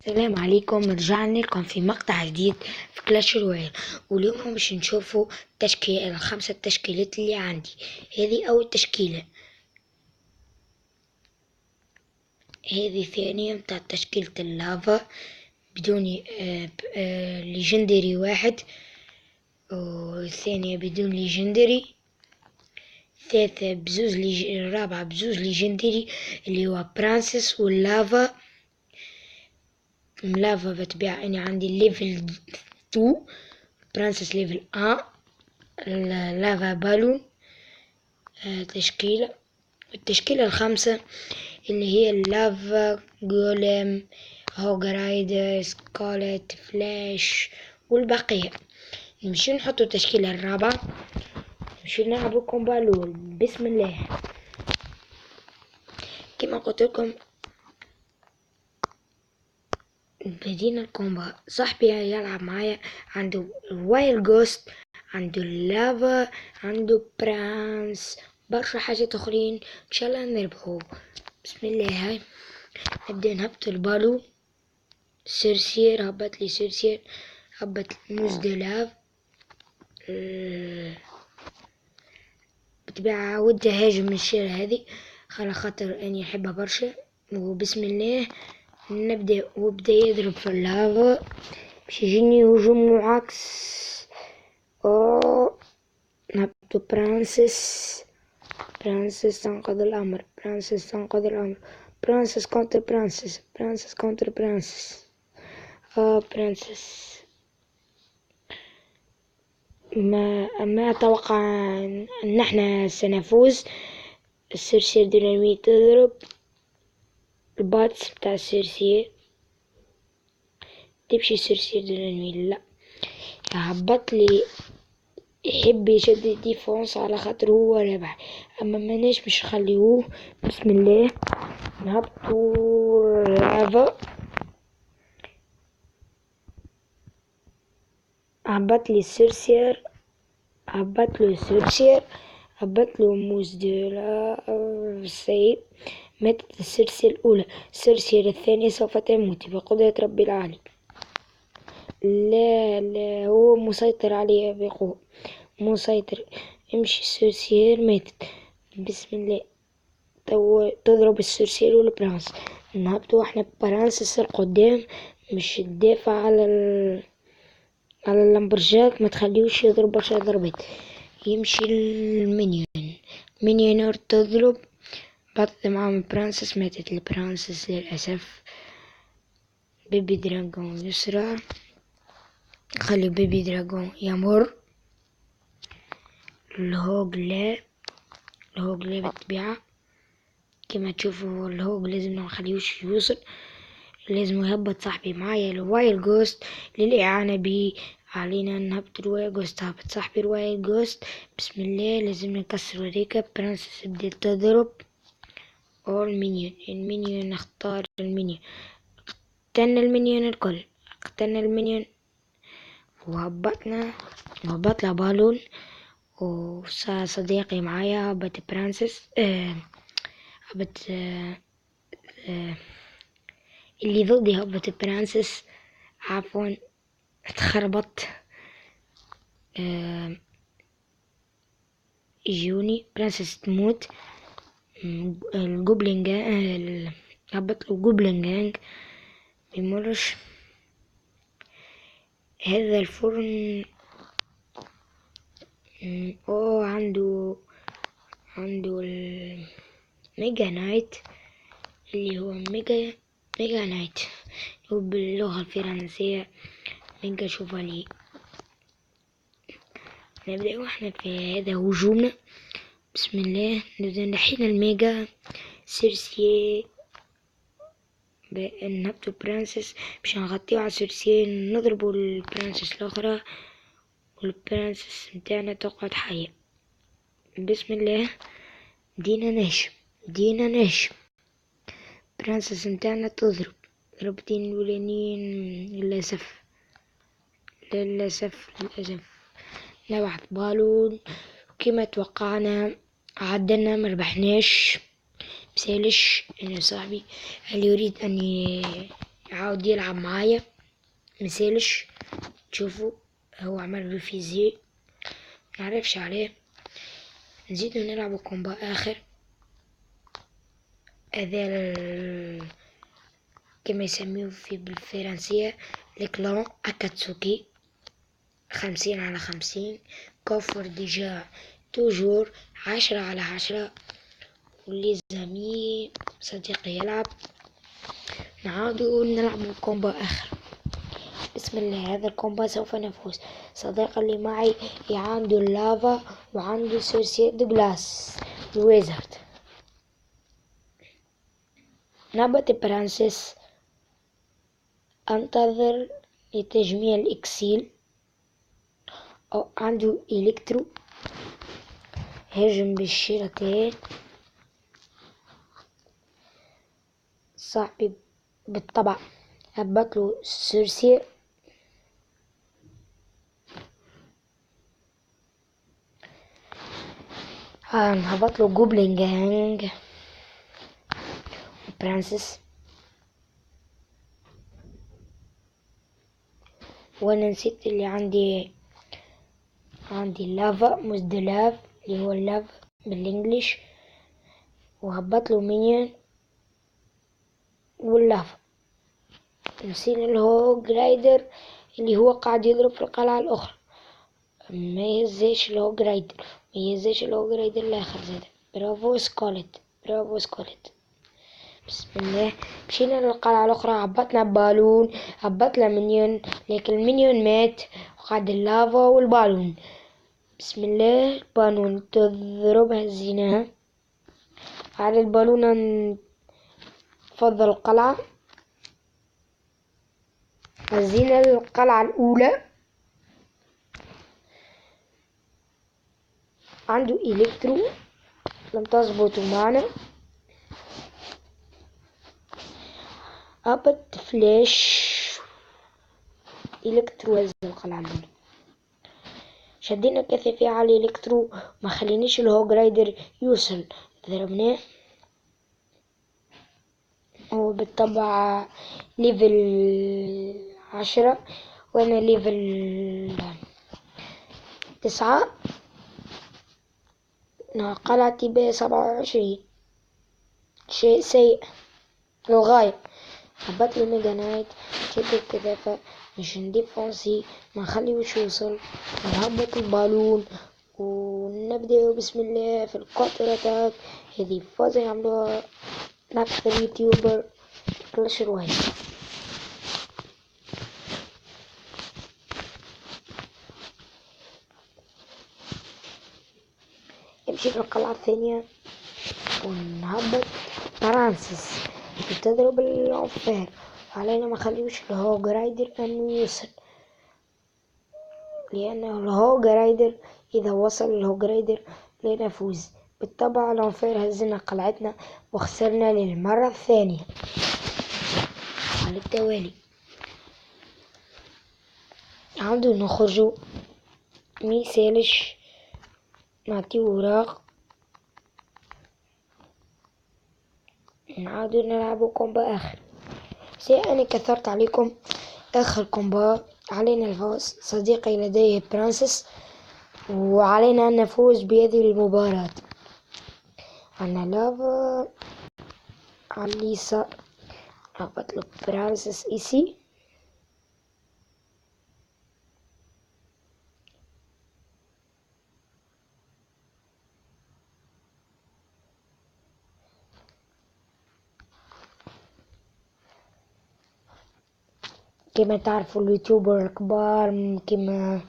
السلام عليكم، رجعنا لكم في مقطع جديد في كلاش رويال. واليوم باش نشوفوا الخمسة تشكيلات اللي عندي. هذه أول تشكيلة، هذه ثانية متاع تشكيلة اللافا بدون ليجندري واحد، والثانية بدون ليجندري، الثالثة الرابعة بزوز ليجندري اللي هو برانسس. واللافا بتبيع اني عندي ليفل 2، برانسس ليفل 1، اللافا بالون. التشكيلة الخامسة اللي هي اللافا جولم، هوغرايدر، سكالت، فلاش والبقية. نمشي نحطو التشكيلة الرابعة، نمشي نلعبو كومبالول. بسم الله. كما قلت لكم بدينا الكومبا. صاحبي يلعب معايا عنده الوايلد جوست، عنده اللافا، عنده برانس، برشا حاجات اخرين. ان شاء الله نربحو. بسم الله. هاي نبدا نهبط البالو. سيرسير هبط لي، سيرسير هبط موس دو لاف. بطبيعة ودي هاجم من الشارع هذه على خاطر اني احبها برشا. وبسم الله نبدأ. وبدأ يضرب في اللافا باش يجيني هجوم معاكس. نبدو برانسس تنقذ الأمر، برانسس كونتر برانسس. برانسس ما أتوقع أن احنا سنفوز. السيرسير ديناميت تضرب الباتس بتاع السيرسير، تمشي السيرسير ديناميت لا هبط لي، يحب يشد ديفونس على خاطر هو رابح، اما ماناش مش نخليوه. بسم الله نهبطو لافا. هبطلي السيرسير، هبطلو موس دو سيء. ماتت السيرسير الأولى. السيرسير الثانية سوف تموت بقدرة ربي العالي. لا هو مسيطر عليها بقوة، مسيطر. امشي السيرسير ماتت. بسم الله تضرب السيرسير والبرانس. نهبطو احنا برانسس القدام، مش تدافع على اللمبرجاك، ما تخليوش يضرب برشا ضربات. يمشي المينيونر تضرب، بطل معاهم البرانسس. ماتت البرانسس للأسف. بيبي دراغون يسرع، خلي بيبي دراغون يمر. الهوج لا بالطبيعة كما تشوفوا الهوج لازم نخليوش يوصل، لازم يهبط صاحبي معايا الوايلد جوست للإعانة به. علينا نهبط الوايلد جوست. هبط صاحبي الوايلد جوست. بسم الله لازم نكسر الريكة. برانسس بدأت تضرب المينيون نختار المينيون. قتلنا المينيون الكل، وهبطنا بالون. وصديقي معايا هبط برانسس، هبط اللي ضدي هبط برانسس، عفوا اتخربط. يجوني برانسس تموت. الجوبلين هبط له جوبلين جانج ميمرش. هذا الفرن عنده الميجا نايت اللي هو ميجا نايت، وباللغة الفرنسية ميجا شوفالي. نبدأ احنا في هذا هجومنا. بسم الله نبدأ نحين الميجا سيرسي. نهبطو البرانسس باش نغطيو على سيرسي، نضربو البرانسس الأخرى والبرانسس متاعنا تقعد حية. بسم الله بدينا نهشم. برانسس متاعنا تضرب ضربتين الأولانيين. للأسف نبعث بالون كما توقعنا. عدلنا مربحناش. مسالش انا صاحبي هل يريد ان يعاود يلعب معايا مسالش. تشوفوا هو عمل ريفيزي معرفش عليه. نزيدو نلعب كومبا اخر. هذا كما يسميه في بالفرنسية الكلان اكاتسوكي 50 على 50. كفر ديجا توجور 10 على 10. واللي زميل صديقي يلعب نعاودو نلعب كومبا اخر. بسم الله هذا الكومبا سوف نفوز. صديقي اللي معي عنده اللافا وعنده سيرسي دو جلاس الويزرد. نبت برانسيس انتظر لتجميع الاكسيل. أو عنده إلكترو هجم بالشيرتين. صاحبي بالطبع هبطله سيرسي. هبطله جوبلين جانج برانسيس. وانا نسيت اللي عندي اللافا مزدلاف اللي هو اللاف بالانجليش. وهبطله مينيون واللافا. نسينا اللي هو جرايدر اللي هو قاعد يضرب في القلعة الأخرى. ما يهزش اللي هو جرايدر، ما يهزش اللي هو جرايدر الآخر زاد. برافو سكولت، برافو سكولت. بسم الله مشينا للقلعة الأخرى. هبطنا بالون، هبطنا مينيون لكن المينيون مات وقعد اللافا والبالون. بسم الله البالون تضرب هزيناها على البالون. نفضل القلعة هزينا القلعة الأولى. عنده إلكترو لم تظبط معنا. هبط فلاش إلكترو هز القلعة الأولى. شدينا كثافية على الإلكترو ما خلينيش اللي هو جرايدر يوصل. ضربناه هو بالطبع ليفل 10 وانا ليفل 9. قلعتي ب27 شيء سيء للغاية. هبط لي ميجا نايت شد الكثافة مش نديفونسي ما نخليوش يوصل. نهبط البالون ونبدأ بسم الله في الكونتر اتاك. هذه فازة يعملوها أكثر يوتيوبر كلاش رويال. نمشي في القلعة الثانية ونهبط فرانسيس تضرب العنفار. علينا ما خليوش الهو جرايدر انه يوصل لانه الهو جرايدر اذا وصل الهو جرايدر لا نفوز. بالطبع العنفار هزنا قلعتنا وخسرنا للمرة الثانية على التوالي. عاودوا نخرجوا ميسالش نعطيه وراق. نعاودوا نلعبوا كومبا اخر. أنا كثرت عليكم اخر كومبا. علينا الفوز. صديقي لديه برانسيس وعلينا ان نفوز بهذه المباراة. عنا لافا على اليسار بطلب برانسيس ايسي. كما تعرفوا اليوتيوبر الكبار كما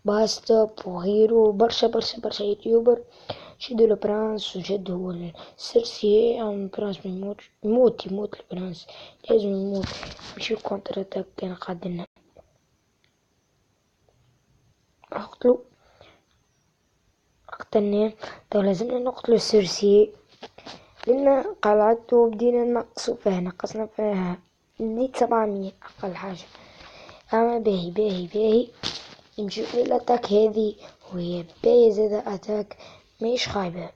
باستوب وغيره برشا يوتيوبر شدوا البرانس وشد هو السيرسي. البرانس يموت البرانس لازم يموت. مشي الكونتر اتاك كان قادنا قتلناه. تو لازمنا نقتلو السيرسي لأن قلعته بدينا نقصو فيها. نقصنا فيها نزيد 700 أقل حاجة. أما باهي نمشيو للأتاك هذه وهي باهي زادة أتاك ماهيش خايبة.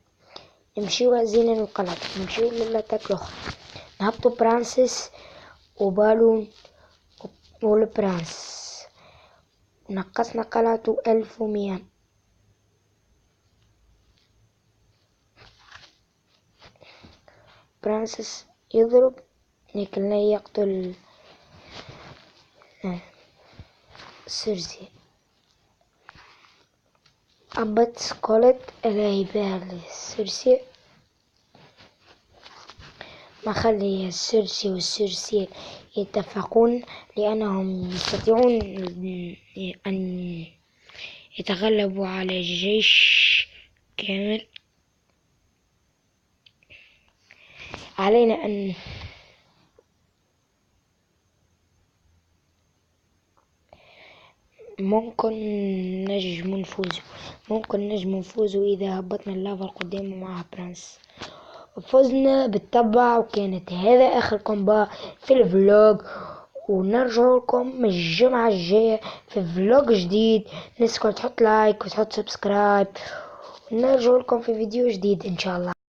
نمشيو هزينا القلعة نمشيو للأتاك الأخرى. نهبطو برانسيس وبالون والبرنس. نقصنا قلعته 1100. برانسس يضرب لكن لا يقتل سيرسي. أبت سكولت العبار لسيرسي، ما خلي سيرسي والسيرسي يتفقون لأنهم يستطيعون أن يتغلبوا على الجيش كامل. علينا أن ممكن نجم نفوز إذا هبطنا اللافا القدام معها برانس. فزنا بالطبع، وكانت هذا آخر كومبا في الفلوج، ونرجع لكم الجمعة الجاية في فلوج جديد. نسكن تحط لايك وتحط سبسكرايب، ونرجع لكم في فيديو جديد إن شاء الله.